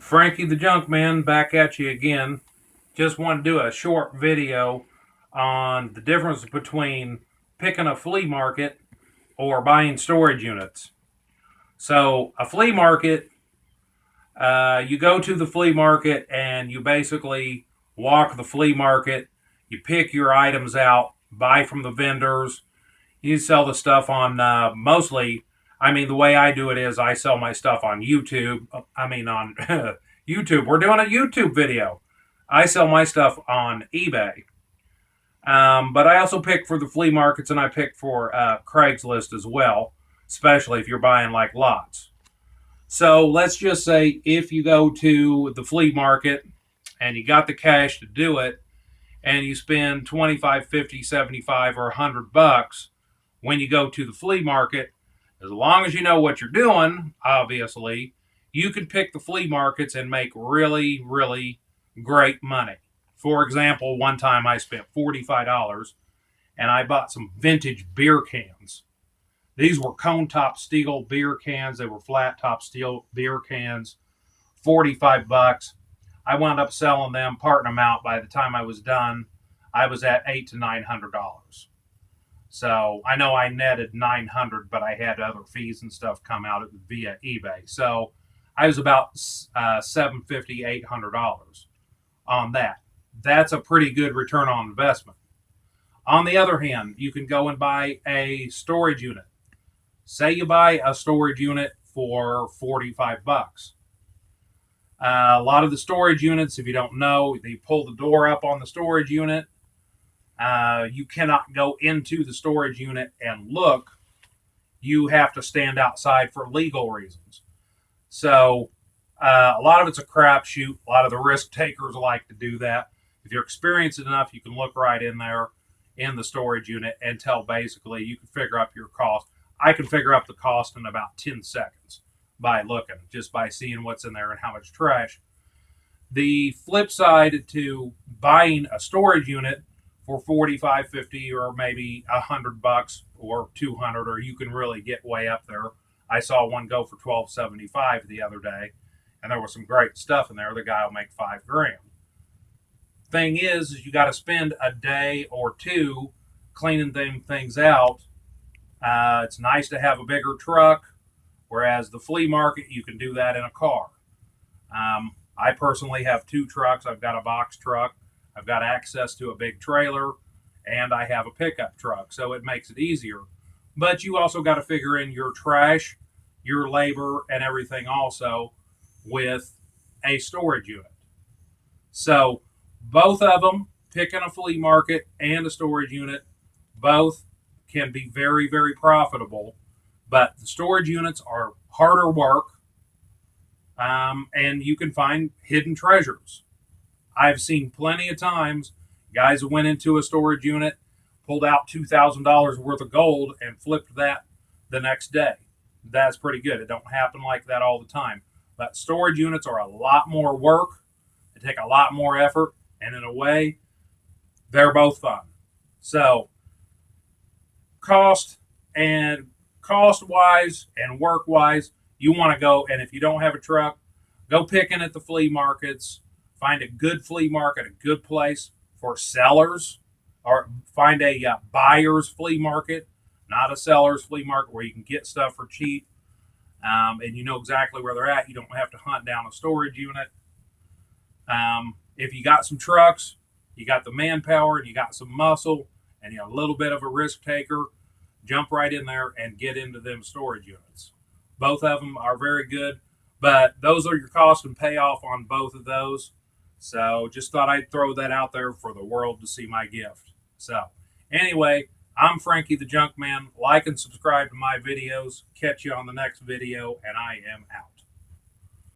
Frankie the Junk Man back at you again. Just want to do a short video on the difference between picking a flea market or buying storage units. So, a flea market, you go to the flea market and you basically walk the flea market. You pick your items out, buy from the vendors. You sell the stuff on mostly. I mean, the way I do it is I sell my stuff on YouTube. On YouTube. We're doing a YouTube video. I sell my stuff on eBay. But I also pick for the flea markets and I pick for Craigslist as well, especially if you're buying like lots. So let's just say if you go to the flea market and you got the cash to do it and you spend 25, 50, 75 or $100 when you go to the flea market, as long as you know what you're doing, obviously, you can pick the flea markets and make really, really great money. For example, one time I spent $45 and I bought some vintage beer cans. These were cone top steel beer cans. They were flat top steel beer cans, 45 bucks. I wound up selling them, parting them out. By the time I was done, I was at $800 to $900. So I know I netted 900, but I had other fees and stuff come out via eBay. So I was about $750, $800 on that. That's a pretty good return on investment. On the other hand, you can go and buy a storage unit. Say you buy a storage unit for 45 bucks. A lot of the storage units, if you don't know, they pull the door up on the storage unit. You cannot go into the storage unit and look. You have to stand outside for legal reasons. So a lot of it's a crapshoot. A lot of the risk takers like to do that. If you're experienced enough, you can look right in there in the storage unit and tell basically you can figure up your cost. I can figure up the cost in about 10 seconds by looking, just by seeing what's in there and how much trash. The flip side to buying a storage unit for 45, 50, or maybe $100 or 200, or you can really get way up there. I saw one go for $12.75 the other day, and there was some great stuff in there. The guy will make $5,000. Thing is you got to spend a day or two cleaning things out. It's nice to have a bigger truck, whereas the flea market, you can do that in a car. I personally have two trucks. I've got a box truck. I've got access to a big trailer, and I have a pickup truck, so it makes it easier. But you also got to figure in your trash, your labor, and everything also with a storage unit. So both of them, picking a flea market and a storage unit, both can be very, very profitable. But the storage units are harder work, and you can find hidden treasures. I've seen plenty of times guys who went into a storage unit, pulled out $2,000 worth of gold, and flipped that the next day. That's pretty good. It don't happen like that all the time. But storage units are a lot more work. They take a lot more effort, and in a way, they're both fun. So, cost wise and work wise, you want to go, and if you don't have a truck, go picking at the flea markets. Find a good flea market, a good place for sellers, or find a buyer's flea market, not a seller's flea market where you can get stuff for cheap, and you know exactly where they're at. You don't have to hunt down a storage unit. If you got some trucks, you got the manpower, and you got some muscle, and you're a little bit of a risk taker, jump right in there and get into them storage units. Both of them are very good, but those are your cost and payoff on both of those. So just thought I'd throw that out there for the world to see my gift. So anyway, I'm Frankie the Junk Man. Like and subscribe to my videos. Catch you on the next video, and I am out.